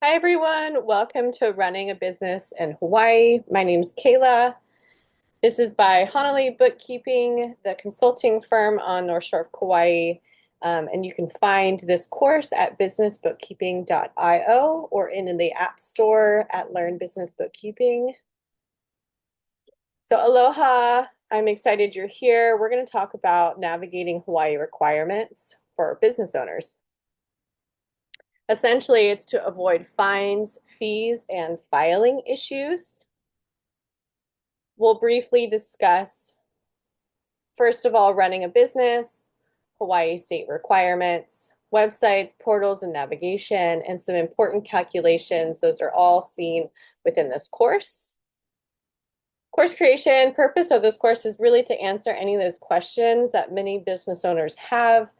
Hi, everyone. Welcome to Running a Business in Hawaii. My name's Kayla. This is by Honolulu Bookkeeping, the consulting firm on North Shore of Kauai. And you can find this course at businessbookkeeping.io or in the App Store at Learn Business Bookkeeping. So aloha, I'm excited you're here. We're going to talk about navigating Hawaii requirements for business owners. Essentially, it's to avoid fines, fees, and filing issues. We'll briefly discuss, first of all, running a business, Hawaii state requirements, websites, portals, and navigation, and some important calculations. Those are all seen within this course. Course creation, purpose of this course is really to answer any of those questions that many business owners have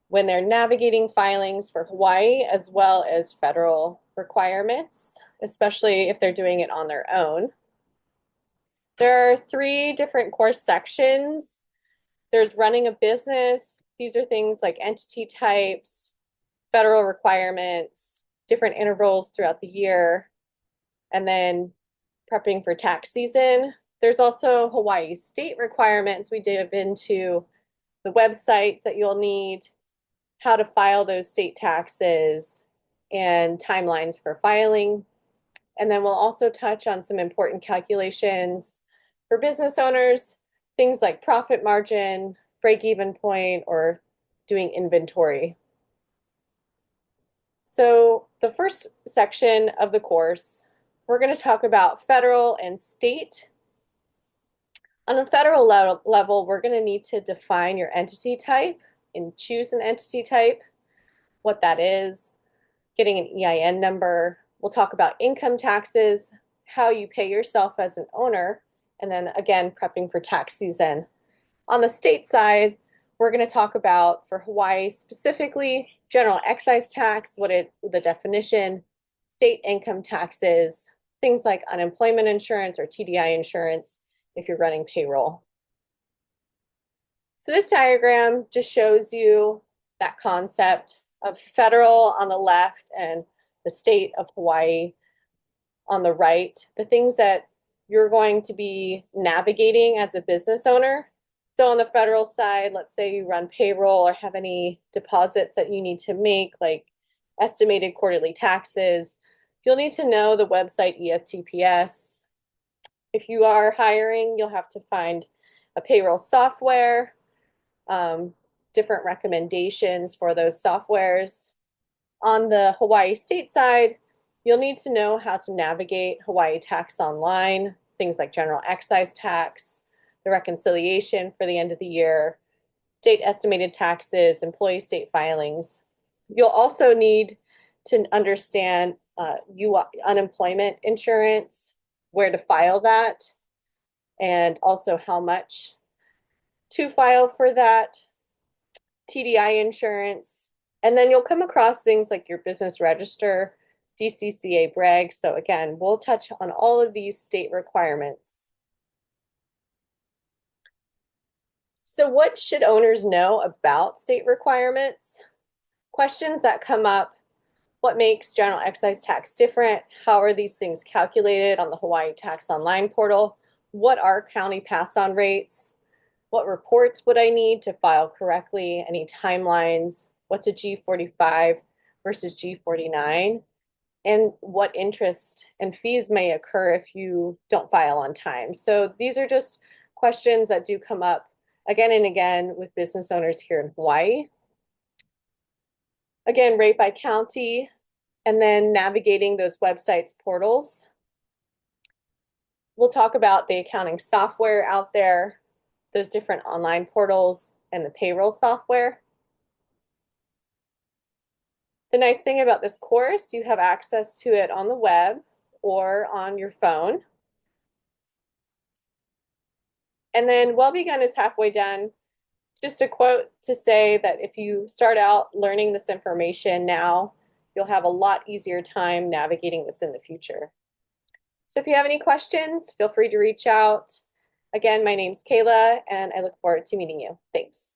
when they're navigating filings for Hawaii as well as federal requirements, especially if they're doing it on their own. There are three different course sections. There's running a business. These are things like entity types, federal requirements, different intervals throughout the year, and then prepping for tax season. There's also Hawaii state requirements. We dive into the websites that you'll need, how to file those state taxes, and timelines for filing. And then we'll also touch on some important calculations for business owners, things like profit margin, break-even point, or doing inventory. So the first section of the course, we're going to talk about federal and state. On a federal level, we're going to need to define your entity type and choose an entity type, what that is, getting an EIN number. We'll talk about income taxes, how you pay yourself as an owner, and then again, prepping for tax season. On the state side, we're going to talk about, for Hawaii specifically, general excise tax, the definition, state income taxes, things like unemployment insurance or TDI insurance if you're running payroll. So this diagram just shows you that concept of federal on the left and the state of Hawaii on the right, the things that you're going to be navigating as a business owner. So on the federal side, let's say you run payroll or have any deposits that you need to make, like estimated quarterly taxes, you'll need to know the website EFTPS. If you are hiring, you'll have to find a payroll software, different recommendations for those softwares. On the Hawaii state side, you'll need to know how to navigate Hawaii tax online, things like general excise tax, the reconciliation for the end of the year, state estimated taxes, employee state filings. You'll also need to understand unemployment insurance, where to file that, and also how much to file for that, TDI insurance, and then you'll come across things like your business register, DCCA brag. So again, we'll touch on all of these state requirements. So what should owners know about state requirements? Questions that come up: what makes general excise tax different? How are these things calculated on the Hawaii Tax Online portal? What are county pass-on rates? What reports would I need to file correctly? Any timelines? What's a G45 versus G49? And what interest and fees may occur if you don't file on time? So these are just questions that do come up again and again with business owners here in Hawaii. Again, rate by county, and then navigating those websites, portals. We'll talk about the accounting software out there, those different online portals, and the payroll software. The nice thing about this course, you have access to it on the web or on your phone. And then well begun is halfway done. Just a quote to say that if you start out learning this information now, you'll have a lot easier time navigating this in the future. So if you have any questions, feel free to reach out. Again, my name's Kayla, and I look forward to meeting you. Thanks.